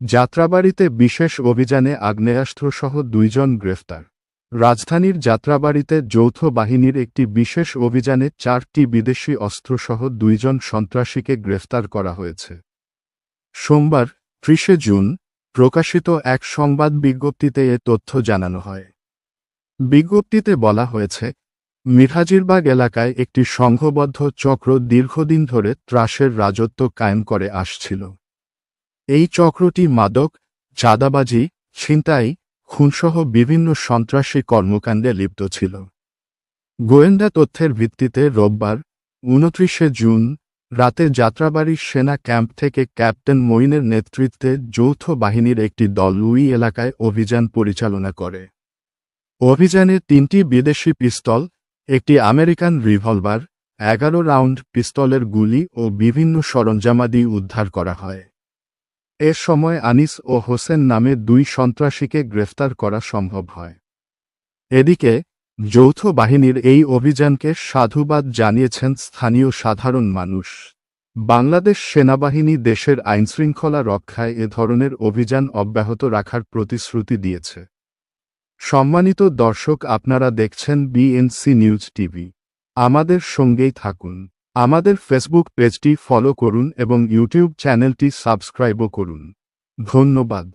যাত্রাবাড়ীতে বিশেষ অভিযানে আগ্নেয়াস্ত্রসহ ২ জন গ্রেফতার। রাজধানীর যাত্রাবাড়ীতে যৌথ বাহিনীর একটি বিশেষ অভিযানে ৪টি বিদেশি অস্ত্রসহ ২ জন সন্ত্রাসীকে গ্রেফতার করা হয়েছে। সোমবার ৩০ জুন প্রকাশিত এক সংবাদ বিজ্ঞপ্তিতে এ তথ্য জানানো হয়। বিজ্ঞপ্তিতে বলা হয়েছে, মিরহাজিরবাগ এলাকায় একটি সংঘবদ্ধ চক্র দীর্ঘদিন ধরে ত্রাসের রাজত্ব কায়েম করে আসছিল। এই চক্রটি মাদক, চাঁদাবাজি, ছিনতাই, খুনসহ বিভিন্ন সন্ত্রাসী কর্মকাণ্ডে লিপ্ত ছিল। গোয়েন্দা তথ্যের ভিত্তিতে রোববার ২৯ জুন রাতে যাত্রাবাড়ির সেনা ক্যাম্প থেকে ক্যাপ্টেন মঈনের নেতৃত্বে যৌথ বাহিনীর একটি দল ওই এলাকায় অভিযান পরিচালনা করে। অভিযানে ৩টি বিদেশি পিস্তল, একটি আমেরিকান রিভলভার, ১১ রাউন্ড পিস্তলের গুলি ও বিভিন্ন সরঞ্জামাদি উদ্ধার করা হয়। এ সময় আনিস ও হোসেন নামে ২ সন্ত্রাসীকে গ্রেফতার করা সম্ভব হয়। এদিকে যৌথ বাহিনীর এই অভিযানকে সাধুবাদ জানিয়েছেন স্থানীয় সাধারণ মানুষ। বাংলাদেশ সেনাবাহিনী দেশের আইনশৃঙ্খলা রক্ষায় এ ধরনের অভিযান অব্যাহত রাখার প্রতিশ্রুতি দিয়েছে। সম্মানিত দর্শক, আপনারা দেখছেন বিএনসি নিউজ টিভি। আমাদের সঙ্গেই থাকুন। আমাদের ফেসবুক পেজটি ফলো করুন এবং ইউটিউব চ্যানেলটি সাবস্ক্রাইবও করুন। ধন্যবাদ।